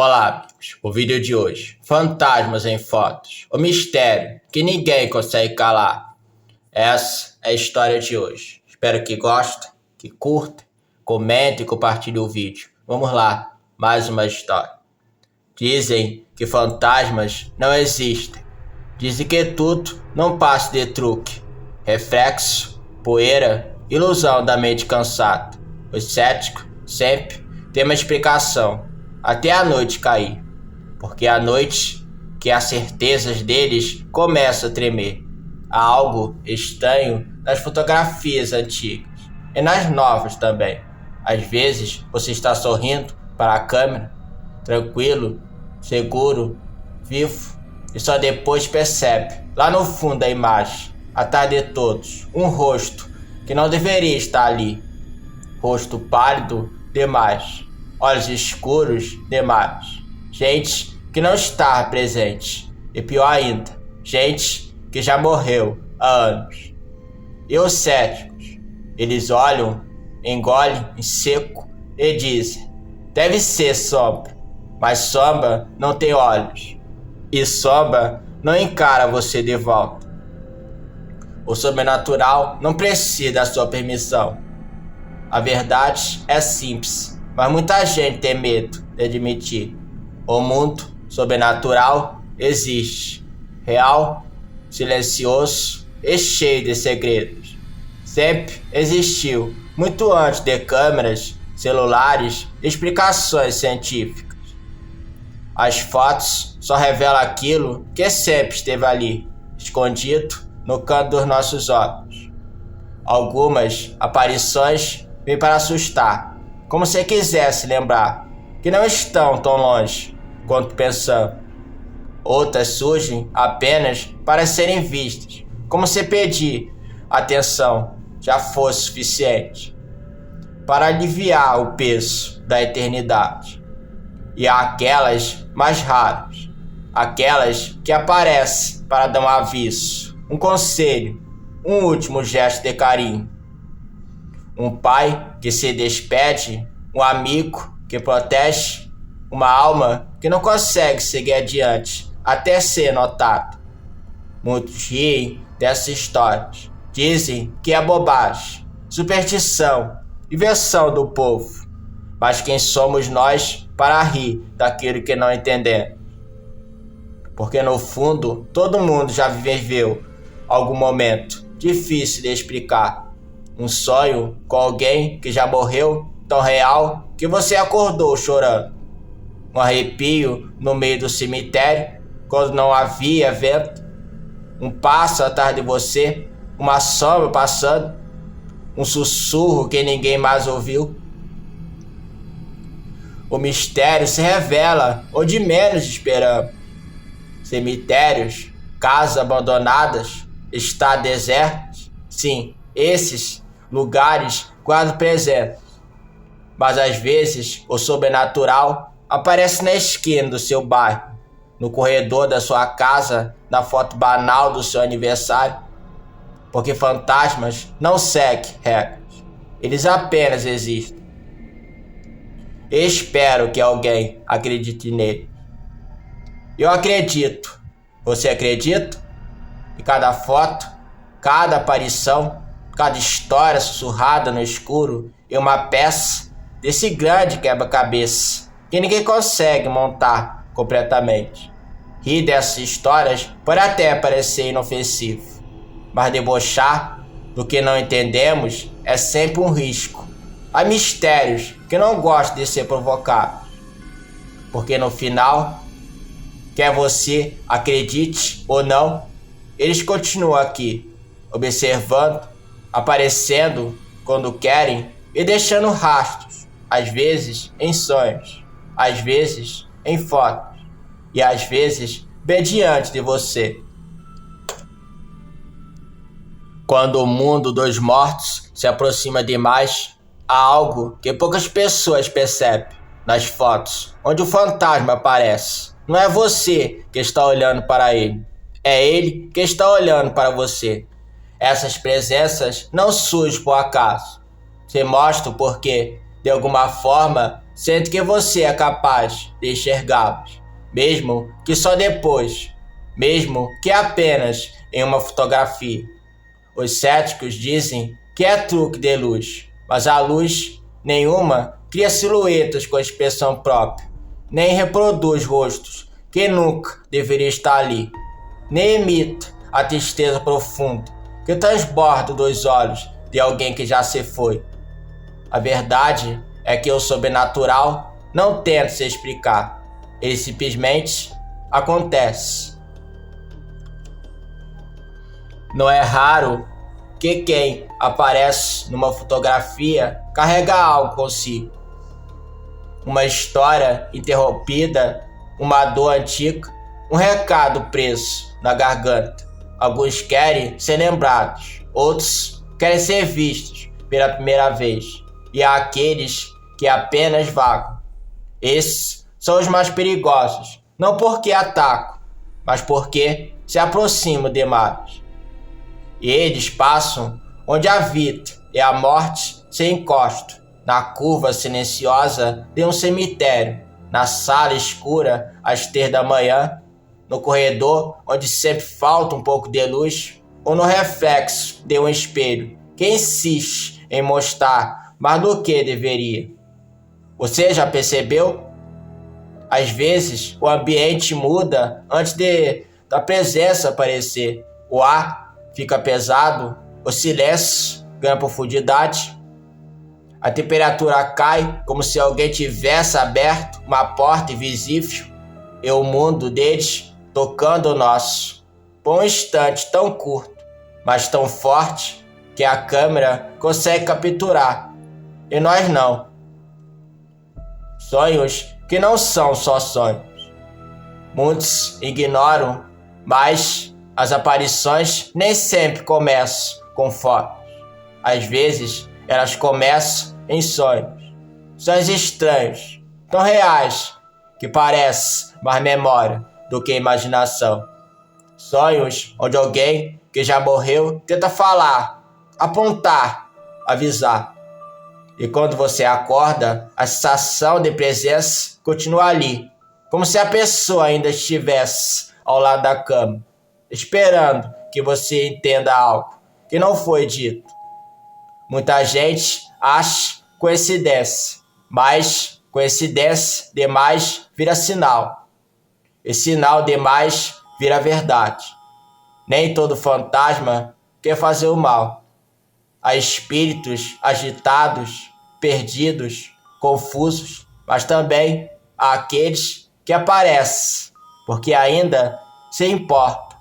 Olá, amigos. O vídeo de hoje: fantasmas em fotos. O mistério que ninguém consegue calar. Essa é a história de hoje. Espero que gostem, que curtem, comentem e compartilhem o vídeo. Vamos lá, mais uma história. Dizem que fantasmas não existem. Dizem que tudo não passa de truque, reflexo, poeira, ilusão da mente cansada. Os céticos sempre têm uma explicação, até a noite cair, porque é a noite que as certezas deles começam a tremer. Há algo estranho nas fotografias antigas e nas novas também. Às vezes você está sorrindo para a câmera, tranquilo, seguro, vivo, e só depois percebe, lá no fundo da imagem, atrás de todos, um rosto que não deveria estar ali. Rosto pálido demais, olhos escuros demais, gente que não está presente, e pior ainda, gente que já morreu há anos. E os céticos, eles olham, engolem em seco e dizem: deve ser sombra, mas sombra não tem olhos, e sombra não encara você de volta. O sobrenatural não precisa da sua permissão. A verdade é simples, mas muita gente tem medo de admitir. O mundo sobrenatural existe, real, silencioso e cheio de segredos. Sempre existiu, muito antes de câmeras, celulares e explicações científicas. As fotos só revelam aquilo que sempre esteve ali, escondido no canto dos nossos olhos. Algumas aparições vêm para assustar, como se quisesse lembrar que não estão tão longe quanto pensamos. Outras surgem apenas para serem vistas, como se pedir atenção já fosse suficiente para aliviar o peso da eternidade. E há aquelas mais raras, aquelas que aparecem para dar um aviso, um conselho, um último gesto de carinho. Um pai que se despede, um amigo que protege, uma alma que não consegue seguir adiante até ser notada. Muitos riem dessas histórias, dizem que é bobagem, superstição, invenção do povo. Mas quem somos nós para rir daquilo que não entendemos? Porque no fundo todo mundo já viveu algum momento difícil de explicar. Um sonho com alguém que já morreu, tão real que você acordou chorando. Um arrepio no meio do cemitério, quando não havia vento. Um passo atrás de você, uma sombra passando. Um sussurro que ninguém mais ouviu. O mistério se revela onde menos esperamos. Cemitérios, casas abandonadas, estados desertos. Sim, esses lugares guardam presentes. Mas às vezes o sobrenatural aparece na esquina do seu bairro, no corredor da sua casa, na foto banal do seu aniversário. Porque fantasmas não seguem regras, eles apenas existem. Espero que alguém acredite nele. Eu acredito. Você acredita? E cada foto, cada aparição, cada história sussurrada no escuro é uma peça desse grande quebra-cabeça que ninguém consegue montar completamente. Rir dessas histórias pode até parecer inofensivo, mas debochar do que não entendemos é sempre um risco. Há mistérios que não gostam de ser provocados, porque no final, quer você acredite ou não, eles continuam aqui, observando, aparecendo quando querem e deixando rastros, às vezes em sonhos, às vezes em fotos e às vezes bem diante de você. Quando o mundo dos mortos se aproxima demais, há algo que poucas pessoas percebem nas fotos, onde o fantasma aparece. Não é você que está olhando para ele, é ele que está olhando para você. Essas presenças não surgem por acaso, se mostram porque, de alguma forma, sendo que você é capaz de enxergá-los, mesmo que só depois, mesmo que apenas em uma fotografia. Os céticos dizem que é truque de luz, mas a luz nenhuma cria silhuetas com expressão própria, nem reproduz rostos que nunca deveriam estar ali, nem imita a tristeza profunda que transborda dos olhos de alguém que já se foi. A verdade é que o sobrenatural não tenta se explicar, ele simplesmente acontece. Não é raro que quem aparece numa fotografia carrega algo consigo. Uma história interrompida, uma dor antiga, um recado preso na garganta. Alguns querem ser lembrados, outros querem ser vistos pela primeira vez. E há aqueles que apenas vagam. Esses são os mais perigosos, não porque atacam, mas porque se aproximam demais. E eles passam onde a vida e a morte se encostam, na curva silenciosa de um cemitério, na sala escura às 3 da manhã, no corredor onde sempre falta um pouco de luz, ou no reflexo de um espelho que insiste em mostrar mais do que deveria. Você já percebeu? Às vezes o ambiente muda antes da presença aparecer. O ar fica pesado, o silêncio ganha profundidade, a temperatura cai como se alguém tivesse aberto uma porta invisível e o mundo deles tocando o nosso, por um instante tão curto, mas tão forte que a câmera consegue capturar, e nós não. Sonhos que não são só sonhos. Muitos ignoram, mas as aparições nem sempre começam com fotos. Às vezes, elas começam em sonhos. Sonhos estranhos, tão reais, que parecem mais memória do que imaginação. Sonhos onde alguém que já morreu tenta falar, apontar, avisar. E quando você acorda, a sensação de presença continua ali, como se a pessoa ainda estivesse ao lado da cama, esperando que você entenda algo que não foi dito. Muita gente acha coincidência, mas coincidência demais vira sinal. E sinal demais vira verdade. Nem todo fantasma quer fazer o mal. Há espíritos agitados, perdidos, confusos, mas também há aqueles que aparecem porque ainda se importa.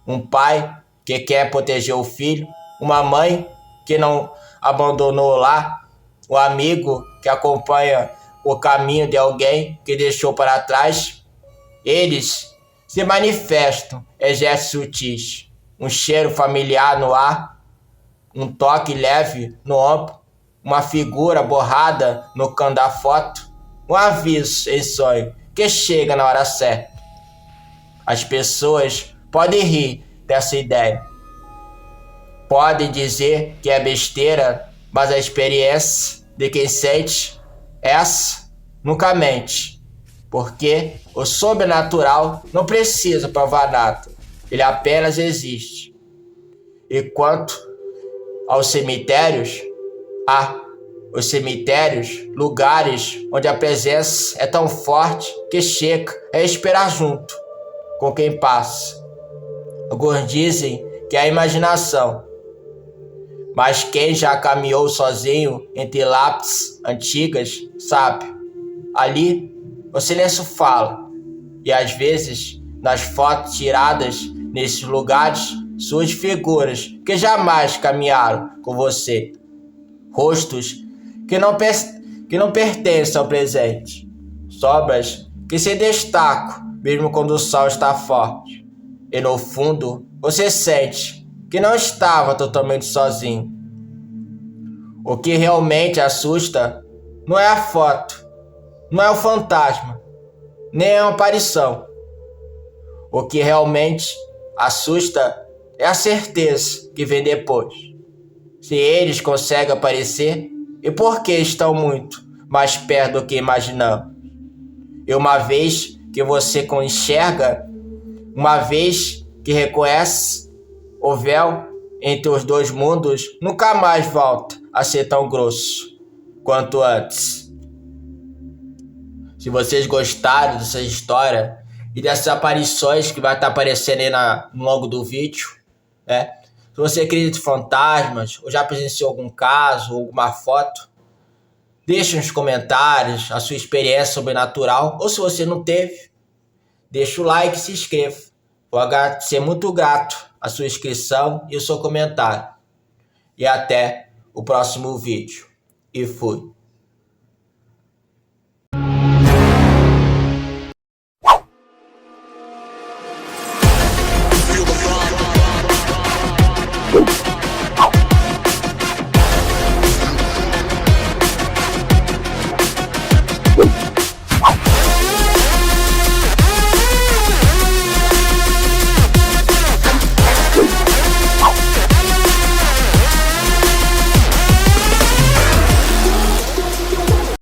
Um pai que quer proteger o filho, uma mãe que não abandonou lá, um amigo que acompanha o caminho de alguém que deixou para trás. Eles se manifestam em gestos sutis, um cheiro familiar no ar, um toque leve no ombro, uma figura borrada no canto da foto, um aviso em sonho que chega na hora certa. As pessoas podem rir dessa ideia, podem dizer que é besteira, mas a experiência de quem sente essa nunca mente, porque o sobrenatural não precisa provar nada, ele apenas existe. E quanto aos cemitérios, os cemitérios, lugares onde a presença é tão forte que chega a esperar junto com quem passa. Alguns dizem que é a imaginação, mas quem já caminhou sozinho entre lápides antigas sabe, ali o silêncio fala, e às vezes nas fotos tiradas nesses lugares surgem figuras que jamais caminharam com você, rostos que não pertencem ao presente, sombras que se destacam mesmo quando o sol está forte, e no fundo você sente que não estava totalmente sozinho. O que realmente assusta não é a foto, não é o fantasma, nem a aparição. O que realmente assusta é a certeza que vem depois. Se eles conseguem aparecer, e por que estão muito, mais perto do que imaginamos. E uma vez que você enxerga, uma vez que reconhece o véu entre os dois mundos, nunca mais volta a ser tão grosso quanto antes. Se vocês gostaram dessa história e dessas aparições que vai estar aparecendo aí no longo do vídeo, né? Se você acredita em fantasmas ou já presenciou algum caso ou alguma foto, deixe nos comentários a sua experiência sobrenatural, ou se você não teve, deixa o like e se inscreva. Vou ser muito grato a sua inscrição e o seu comentário. E até o próximo vídeo. E fui.